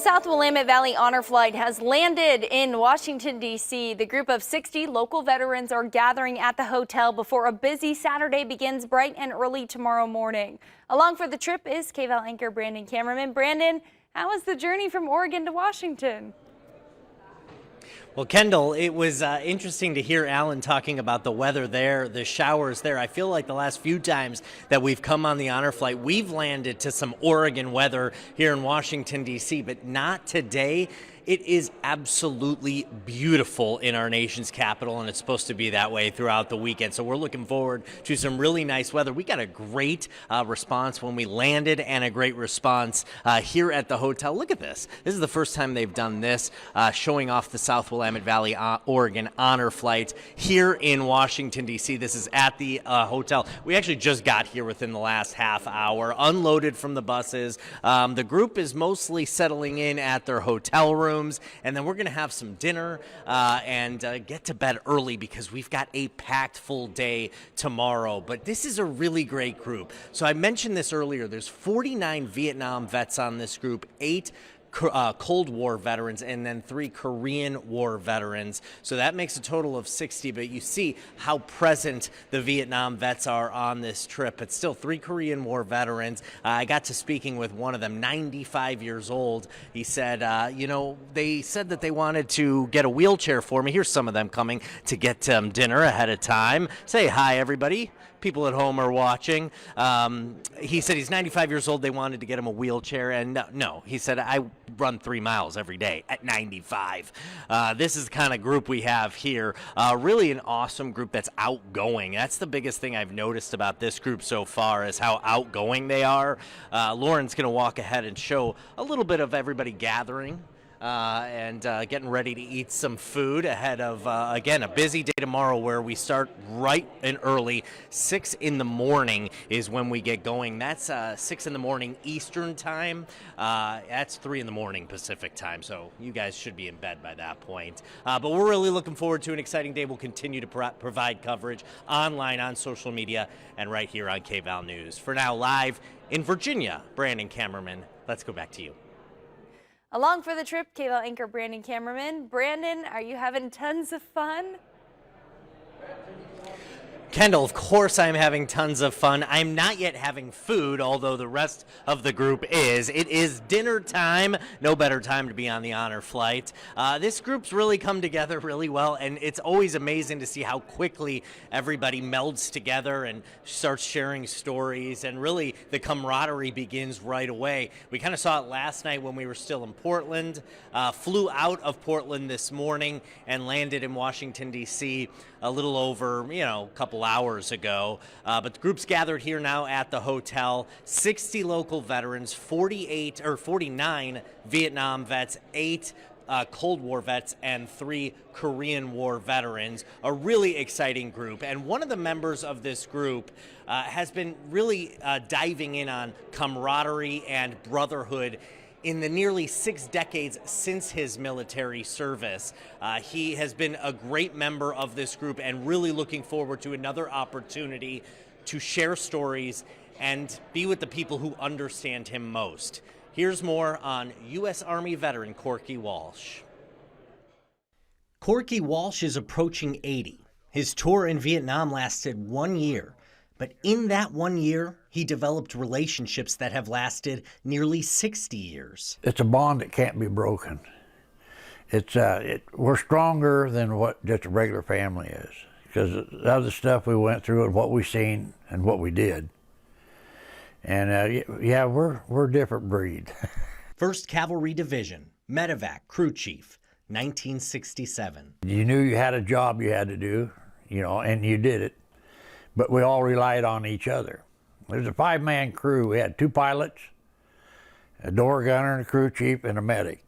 The South Willamette Valley Honor Flight has landed in Washington, D.C. The group of 60 local veterans are gathering at the hotel before a busy Saturday begins bright and early tomorrow morning. Along for the trip is KVAL anchor Brandon Kamerman. Brandon, how was the journey from Oregon to Washington? Well, Kendall, it was interesting to hear Alan talking about the weather there, the showers there. I feel like the last few times that we've come on the honor flight, we've landed to some Oregon weather here in Washington, D.C., but not today. It is absolutely beautiful in our nation's capital, and it's supposed to be that way throughout the weekend. So we're looking forward to some really nice weather. We got a great response when we landed and a great response here at the hotel. Look at this. This is the first time they've done this, showing off the South Willamette Valley, Oregon honor flight here in Washington, D.C. This is at the hotel. We actually just got here within the last half hour, unloaded from the buses. The group is mostly settling in at their hotel room. And then we're going to have some dinner and get to bed early because we've got a packed full day tomorrow. But this is a really great group. So I mentioned this earlier. There's 49 Vietnam vets on this group, 8 Cold War veterans, and then 3 Korean War veterans. So that makes a total of 60, but you see how present the Vietnam vets are on this trip. It's still 3 Korean War veterans. I got to speaking with one of them, 95 years old. He said, they said that they wanted to get a wheelchair for me. Here's some of them coming to get dinner ahead of time. Say hi, everybody. People at home are watching. He said he's 95 years old. They wanted to get him a wheelchair, and no. He said, I run 3 miles every day at 95. This is the kind of group we have here. Really an awesome group that's outgoing. That's the biggest thing I've noticed about this group so far is how outgoing they are. Lauren's going to walk ahead and show a little bit of everybody gathering. And getting ready to eat some food ahead of, again, a busy day tomorrow where we start right and early. 6 in the morning is when we get going. That's 6 in the morning Eastern time. That's 3 in the morning Pacific time, so you guys should be in bed by that point. But we're really looking forward to an exciting day. We'll continue to provide coverage online, on social media, and right here on KVAL News. For now, live in Virginia, Brandon Kamerman. Let's go back to you. Along for the trip, KVAL anchor Brandon Kamerman. Brandon, are you having tons of fun? Kendall, of course I'm having tons of fun. I'm not yet having food, although the rest of the group is. It is dinner time. No better time to be on the honor flight. This group's really come together really well, and it's always amazing to see how quickly everybody melds together and starts sharing stories, and really the camaraderie begins right away. We kind of saw it last night when we were still in Portland, flew out of Portland this morning and landed in Washington, D.C. a little over, a couple hours ago. But the group's gathered here now at the hotel. 60 local veterans, 49 Vietnam vets, 8 Cold War vets, and 3 Korean War veterans. A really exciting group. And one of the members of this group has been really diving in on camaraderie and brotherhood in the nearly 6 decades since his military service. He has been a great member of this group and really looking forward to another opportunity to share stories and be with the people who understand him most. Here's more on U.S. Army veteran Corky Walsh. Corky Walsh is approaching 80. His tour in Vietnam lasted 1 year. But in that 1 year, he developed relationships that have lasted nearly 60 years. It's a bond that can't be broken. We're stronger than what just a regular family is, because of the other stuff we went through and what we seen and what we did. And we're a different breed. 1st Cavalry Division, Medevac, Crew Chief, 1967. You knew you had a job you had to do, and you did it. But we all relied on each other. There's a 5-man crew. We had 2 pilots, a door gunner, and a crew chief, and a medic.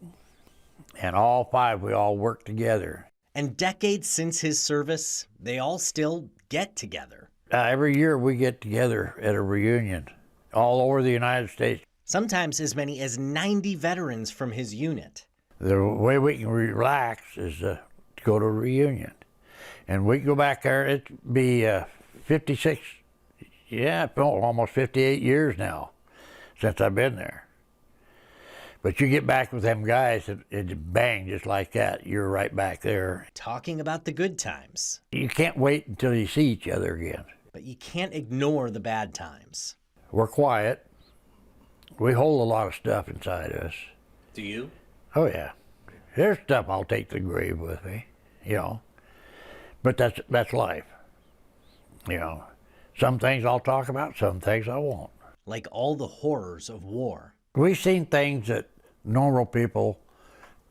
And all 5, we all worked together. And decades since his service, they all still get together. Every year we get together at a reunion all over the United States. Sometimes as many as 90 veterans from his unit. The way we can relax is to go to a reunion. And we can go back there, it'd be 56, almost 58 years now since I've been there. But you get back with them guys, it bang, just like that. You're right back there. Talking about the good times. You can't wait until you see each other again. But you can't ignore the bad times. We're quiet. We hold a lot of stuff inside us. Do you? Oh, yeah. There's stuff I'll take to the grave with me, you know. But that's life. You know, some things I'll talk about, some things I won't. Like all the horrors of war. We've seen things that normal people,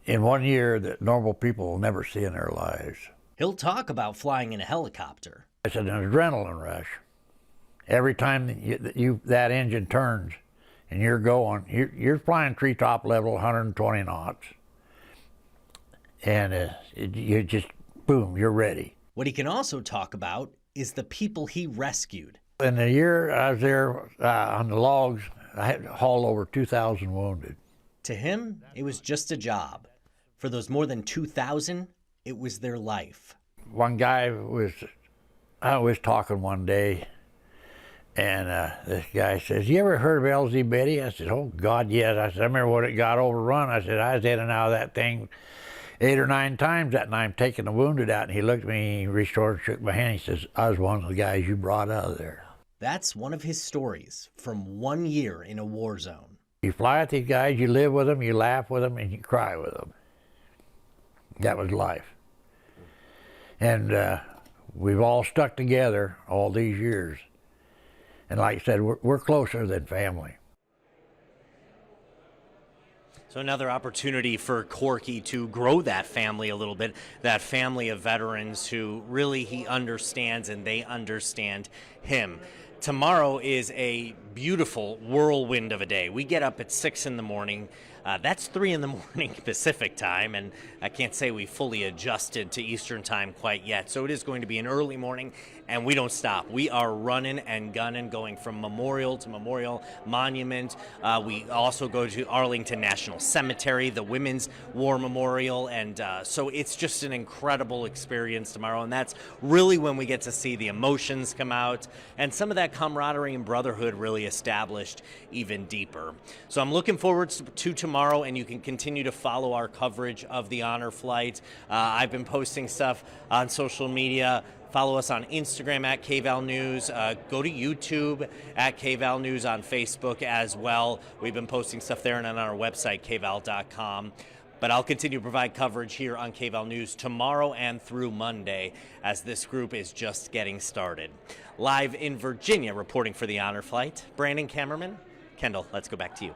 in 1 year, that normal people will never see in their lives. He'll talk about flying in a helicopter. It's an adrenaline rush. Every time that engine turns and you're going, you're flying treetop level, 120 knots. And you just, boom, you're ready. What he can also talk about is the people he rescued. In the year I was there on the logs, I had hauled over 2,000 wounded. To him, it was just a job. For those more than 2,000, it was their life. One guy I was talking one day, and this guy says, "You ever heard of LZ Betty?" I said, "Oh, God, yes." I said, "I remember when it got overrun." I said, "I was in and out of that thing 8 or 9 times that night, taking the wounded out." And he looked at me, he reached over and shook my hand. He says, "I was one of the guys you brought out of there." That's one of his stories from 1 year in a war zone. You fly with these guys, you live with them, you laugh with them, and you cry with them. That was life. And we've all stuck together all these years. And like I said, we're closer than family. So another opportunity for Corky to grow that family a little bit, that family of veterans who really he understands and they understand him. Tomorrow is a beautiful whirlwind of a day. We get up at 6 in the morning. That's 3 in the morning Pacific time, and I can't say we fully adjusted to Eastern time quite yet. So it is going to be an early morning, and we don't stop. We are running and gunning, going from memorial to memorial, monument. We also go to Arlington National Cemetery, the Women's War Memorial, and so it's just an incredible experience tomorrow, and that's really when we get to see the emotions come out and some of that camaraderie and brotherhood really established even deeper. So I'm looking forward to tomorrow, and you can continue to follow our coverage of the honor flight. I've been posting stuff on social media. Follow us on Instagram at kvalnews. Go to YouTube at kvalnews, on Facebook as well. We've been posting stuff there and on our website, kval.com. But I'll continue to provide coverage here on KVAL News tomorrow and through Monday, as this group is just getting started. Live in Virginia, reporting for the honor flight, Brandon Kamerman. Kendall, let's go back to you.